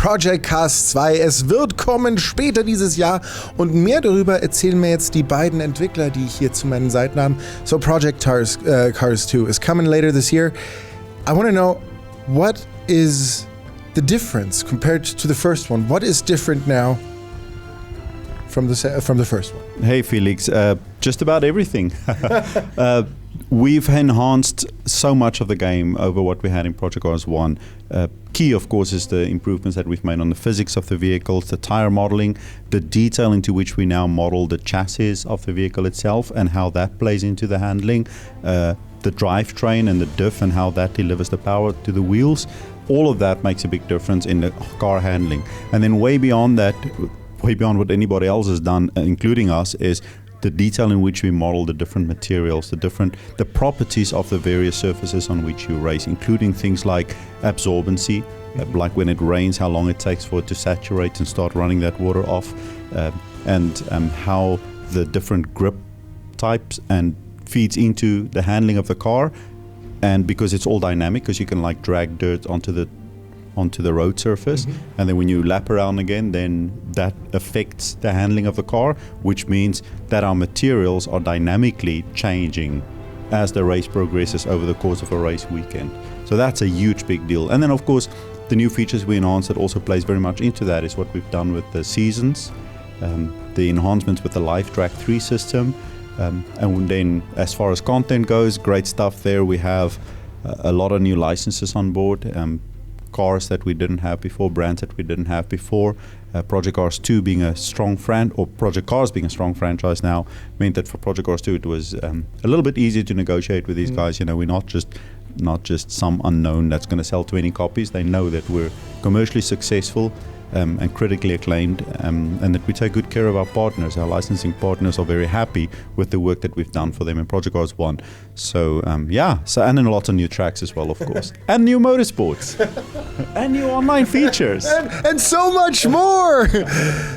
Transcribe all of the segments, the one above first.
Project Cars 2. Es wird kommen später dieses Jahr und mehr darüber erzählen mir jetzt die beiden Entwickler, die ich hier zu meinen Seiten habe. So Project Cars 2 is coming later this year. I want to know, what is the difference compared to the first one? What is different now from the first one? Hey Felix, just about everything. We've enhanced so much of the game over what we had in Project Cars 1. Key, of course, is the improvements that we've made on the physics of the vehicles, the tire modeling, the detail into which we now model the chassis of the vehicle itself and how that plays into the handling, the drivetrain and the diff and how that delivers the power to the wheels. All of that makes a big difference in the car handling. And then way beyond that, way beyond what anybody else has done, including us, is the detail in which we model the different materials, the properties of the various surfaces on which you race, including things like absorbency, like when it rains, how long it takes for it to saturate and start running that water off, and how the different grip types and feeds into the handling of the car. And because it's all dynamic, because you can like drag dirt onto the road surface, and then when you lap around again, then that affects the handling of the car, which means that our materials are dynamically changing as the race progresses over the course of a race weekend. So that's a huge big deal. And then of course the new features we enhanced that also plays very much into that is what we've done with the seasons, the enhancements with the Live Track 3 system, and then as far as content goes, great stuff there. We have a lot of new licenses on board, cars that we didn't have before, brands that we didn't have before. Project Cars 2 being a strong Project Cars being a strong franchise now meant that for Project Cars 2 it was a little bit easier to negotiate with these guys. You know, we're not just some unknown that's going to sell 20 copies. They know that we're commercially successful and critically acclaimed, and that we take good care of our partners. Our licensing partners are very happy with the work that we've done for them in Project Cars 1. So and then lots of new tracks as well, of course, and new motorsports, and new online features, and so much more.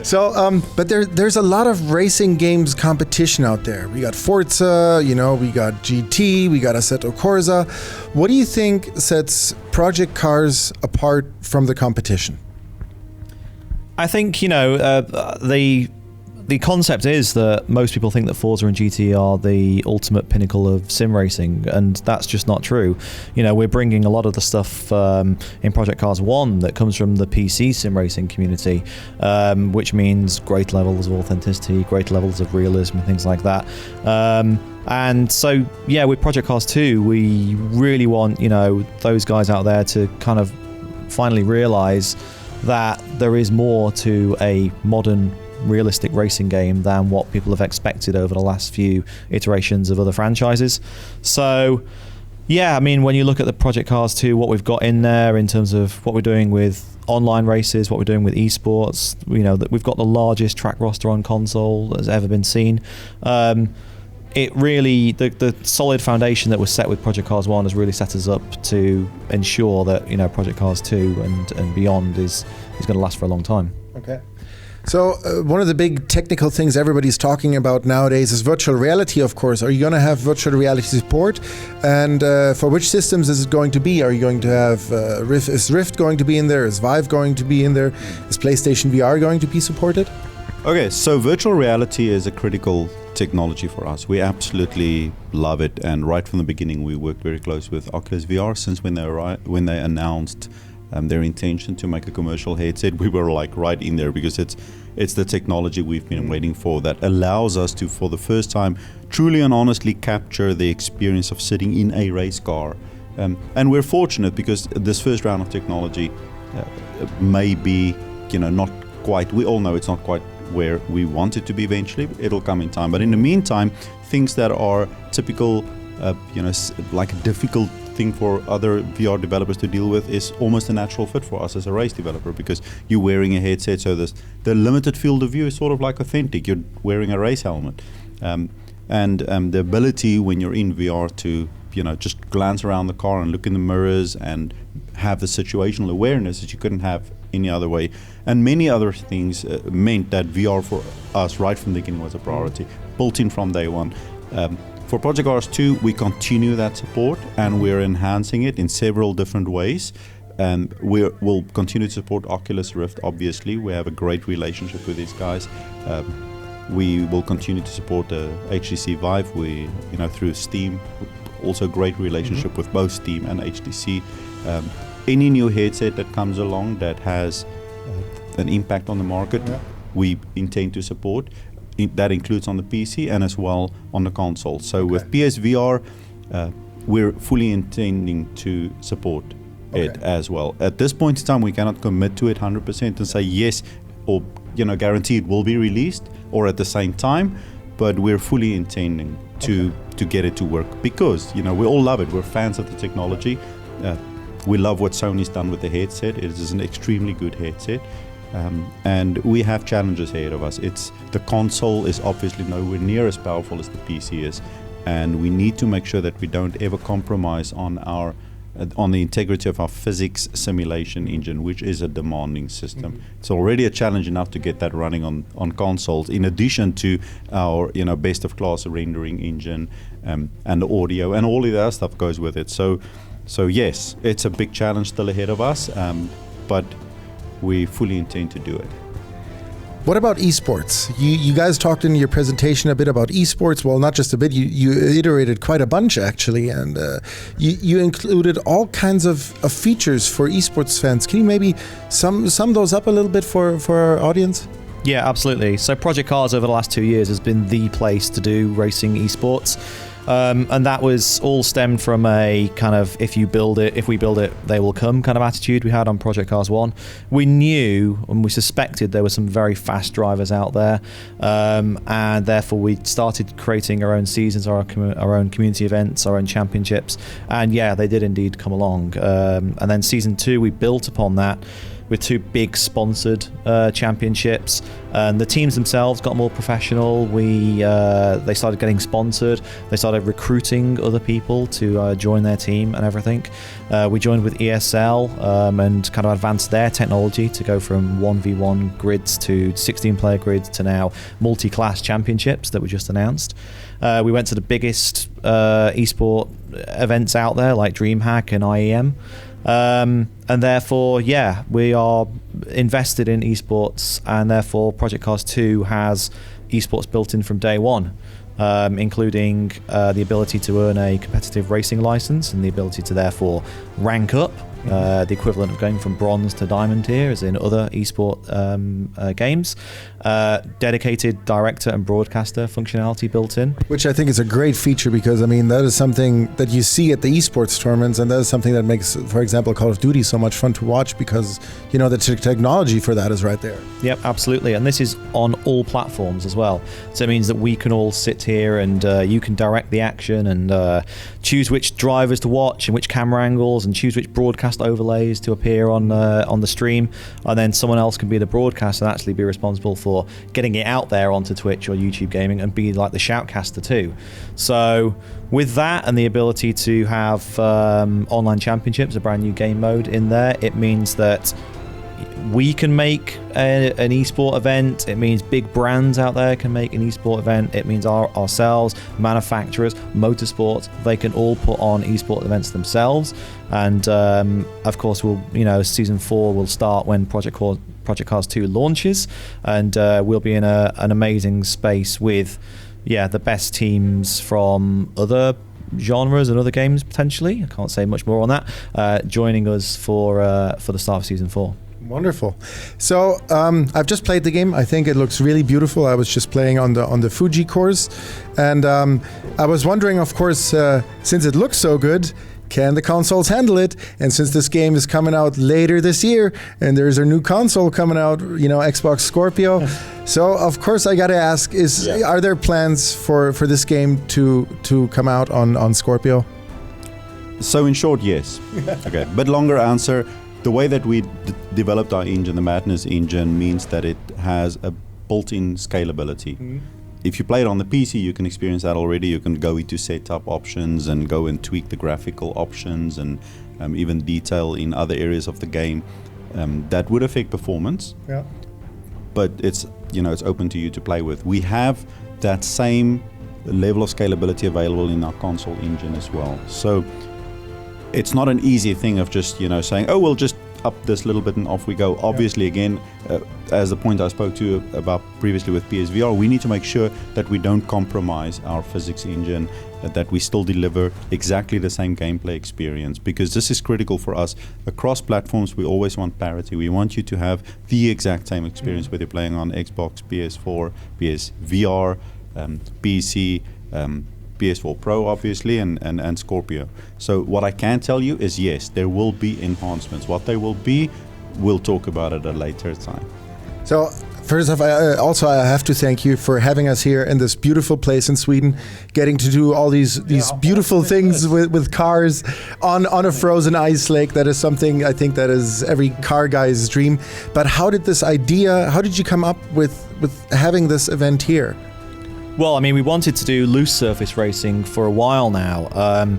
So, but there's a lot of racing games competition out there. We got Forza, we got GT, we got Assetto Corsa. What do you think sets Project Cars apart from the competition? I think, the concept is that most people think that Forza and GT are the ultimate pinnacle of sim racing, and that's just not true. We're bringing a lot of the stuff in Project Cars 1 that comes from the PC sim racing community, which means great levels of authenticity, great levels of realism and things like that. And so, with Project Cars 2, we really want, those guys out there to kind of finally realize that there is more to a modern, realistic racing game than what people have expected over the last few iterations of other franchises. So, when you look at the Project Cars 2, what we've got in there in terms of what we're doing with online races, what we're doing with eSports, that we've got the largest track roster on console that has ever been seen. It really, the solid foundation that was set with Project Cars 1 has really set us up to ensure that, Project Cars 2 and beyond is going to last for a long time. Okay. So one of the big technical things everybody's talking about nowadays is virtual reality, of course. Are you going to have virtual reality support? And for which systems is it going to be? Are you going to have Rift? Is Rift going to be in there? Is Vive going to be in there? Is PlayStation VR going to be supported? Okay, so virtual reality is a critical technology for us. We absolutely love it, and right from the beginning we worked very close with Oculus VR since when they announced their intention to make a commercial headset. We were like right in there because it's the technology we've been waiting for that allows us to, for the first time, truly and honestly capture the experience of sitting in a race car. And we're fortunate because this first round of technology may be, not quite. We all know it's not quite where we want it to be eventually. It'll come in time. But in the meantime, things that are typical, like a difficult thing for other VR developers to deal with is almost a natural fit for us as a race developer because you're wearing a headset, so the limited field of view is sort of like authentic. You're wearing a race helmet. And the ability when you're in VR to, just glance around the car and look in the mirrors and have the situational awareness that you couldn't have any other way. And many other things meant that VR for us right from the beginning was a priority, built in from day one. For Project Cars 2, we continue that support and we're enhancing it in several different ways. And we'll continue to support Oculus Rift, obviously. We have a great relationship with these guys. We will continue to support HTC Vive, through Steam. Also great relationship with both Steam and HTC. Any new headset that comes along that has an impact on the market, we intend to support. That includes on the PC and as well on the console. So with PSVR, we're fully intending to support it as well. At this point in time, we cannot commit to it 100% and say yes or guarantee it will be released or at the same time, but we're fully intending to get it to work because we all love it. We're fans of the technology. We love what Sony's done with the headset. It is an extremely good headset. And we have challenges ahead of us. The console is obviously nowhere near as powerful as the PC is, and we need to make sure that we don't ever compromise on the integrity of our physics simulation engine, which is a demanding system. Mm-hmm. It's already a challenge enough to get that running on consoles, in addition to our best of class rendering engine and the audio and all of that stuff goes with it. So yes, it's a big challenge still ahead of us, but we fully intend to do it. What about eSports? You guys talked in your presentation a bit about eSports. Well, not just a bit. You iterated quite a bunch, actually. And you included all kinds of features for eSports fans. Can you maybe sum those up a little bit for our audience? Yeah, absolutely. So Project Cars over the last 2 years has been the place to do racing eSports. And that was all stemmed from a kind of if we build it, they will come kind of attitude we had on Project Cars 1. We knew and we suspected there were some very fast drivers out there, and therefore we started creating our own seasons, our own community events, our own championships, and yeah, they did indeed come along. And then Season 2, we built upon that with 2 big sponsored championships, and the teams themselves got more professional. They started getting sponsored. They started recruiting other people to join their team and everything. We joined with ESL and kind of advanced their technology to go from 1v1 grids to 16-player grids to now multi-class championships that we just announced. We went to the biggest esport events out there like DreamHack and IEM. And therefore, yeah, we are invested in esports, and therefore Project Cars 2 has esports built in from day one, including the ability to earn a competitive racing license and the ability to therefore rank up, the equivalent of going from bronze to diamond tier as in other esport games. Dedicated director and broadcaster functionality built in, which I think is a great feature, because I mean that is something that you see at the esports tournaments, and that is something that makes, for example, Call of Duty so much fun to watch, because the technology for that is right there. Yep, absolutely. And this is on all platforms as well, so it means that we can all sit here and you can direct the action and choose which drivers to watch and which camera angles, and choose which broadcast overlays to appear on the stream, and then someone else can be the broadcaster and actually be responsible for getting it out there onto Twitch or YouTube Gaming and be like the shoutcaster too. So with that and the ability to have online championships, a brand new game mode in there, it means that we can make an esport event. It means big brands out there can make an esport event. It means ourselves, manufacturers, motorsports, they can all put on esport events themselves. And of course, Season 4 will start when Project Cars 2 launches, and we'll be in an amazing space with the best teams from other genres and other games potentially. I can't say much more on that. Joining us for the start of Season 4. Wonderful. So I've just played the game. I think it looks really beautiful. I was just playing on the Fuji course, and I was wondering, of course, since it looks so good, can the consoles handle it? And since this game is coming out later this year, and there's a new console coming out, Xbox Scorpio, so of course I got to ask: are there plans for this game to come out on Scorpio? So in short, yes. Okay, but longer answer. The way that we developed our engine, the Madness engine, means that it has a built-in scalability. Mm-hmm. If you play it on the PC, you can experience that already. You can go into setup options and go and tweak the graphical options and even detail in other areas of the game. That would affect performance, but it's open to you to play with. We have that same level of scalability available in our console engine as well. So it's not an easy thing of just, saying, oh, we'll just up this little bit and off we go. Obviously, again, as the point I spoke to you about previously with PSVR, we need to make sure that we don't compromise our physics engine, that we still deliver exactly the same gameplay experience, because this is critical for us. Across platforms, we always want parity. We want you to have the exact same experience, whether you're playing on Xbox, PS4, PSVR, PC, PS4 Pro, obviously, and Scorpio. So what I can tell you is, yes, there will be enhancements. What they will be, we'll talk about at a later time. So first off, I have to thank you for having us here in this beautiful place in Sweden, getting to do all these beautiful things with cars on a frozen ice lake. That is something I think that is every car guy's dream. But how did you come up with having this event here? Well, I mean, we wanted to do loose surface racing for a while now.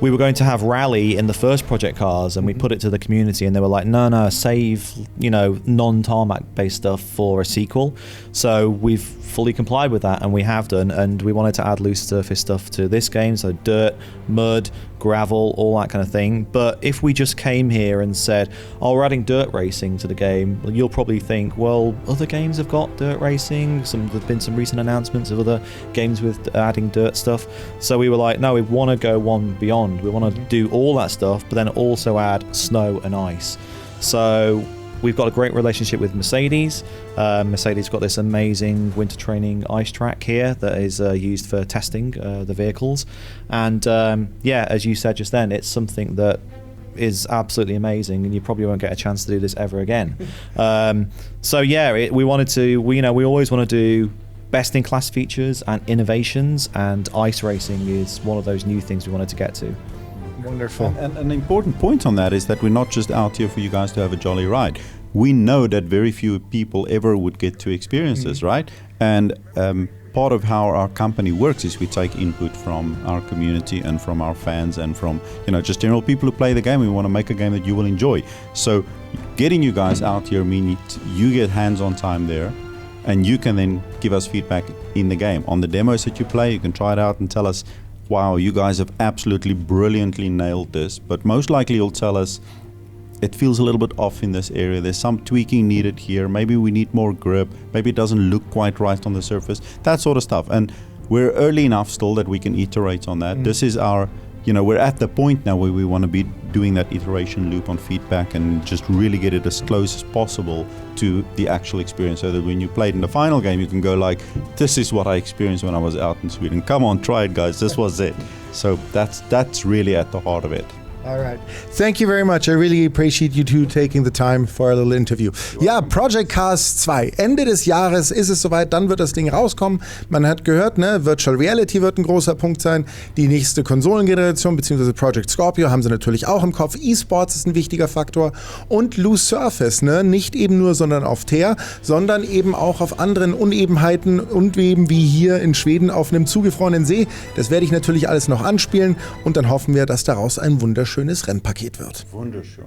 We were going to have rally in the first project cars, and we put it to the community, and they were like, no, save, non-tarmac based stuff for a sequel. So we've fully complied with that, and we have done, and we wanted to add loose surface stuff to this game, so dirt, mud, gravel, all that kind of thing. But if we just came here and said, oh, we're adding dirt racing to the game, you'll probably think, well, other games have got dirt racing. There's been some recent announcements of other games with adding dirt stuff. So we were like, no, we want to go one beyond. We want to do all that stuff, but then also add snow and ice. So we've got a great relationship with Mercedes. Mercedes got this amazing winter training ice track here that is used for testing the vehicles. And as you said just then, it's something that is absolutely amazing, and you probably won't get a chance to do this ever again. We wanted to, we always want to do best-in-class features and innovations, and ice racing is one of those new things we wanted to get to. Wonderful. And an important point on that is that we're not just out here for you guys to have a jolly ride. We know that very few people ever would get to experience this, right? And part of how our company works is we take input from our community and from our fans and from, just general people who play the game. We want to make a game that you will enjoy. So getting you guys out here means you get hands-on time there, and you can then give us feedback in the game. On the demos that you play, you can try it out and tell us, wow, you guys have absolutely brilliantly nailed this. But most likely you'll tell us, it feels a little bit off in this area. There's some tweaking needed here. Maybe we need more grip. Maybe it doesn't look quite right on the surface. That sort of stuff. And we're early enough still that we can iterate on that. This is our, we're at the point now where we want to be doing that iteration loop on feedback and just really get it as close as possible to the actual experience, so that when you play it in the final game, you can go like, this is what I experienced when I was out in Sweden. Come on, try it, guys. This was it. So that's really at the heart of it. All right. Thank you very much. I really appreciate you two taking the time for a little interview. Ja, Project Cars 2. Ende des Jahres ist es soweit, dann wird das Ding rauskommen. Man hat gehört, Virtual Reality wird ein großer Punkt sein. Die nächste Konsolengeneration, beziehungsweise Project Scorpio, haben sie natürlich auch im Kopf. eSports ist ein wichtiger Faktor. Und Loose Surface, nicht eben nur, sondern auf Teer, sondern eben auch auf anderen Unebenheiten und eben wie hier in Schweden auf einem zugefrorenen See. Das werde ich natürlich alles noch anspielen, und dann hoffen wir, dass daraus ein wunderschönes Rennpaket wird. Wunderschön.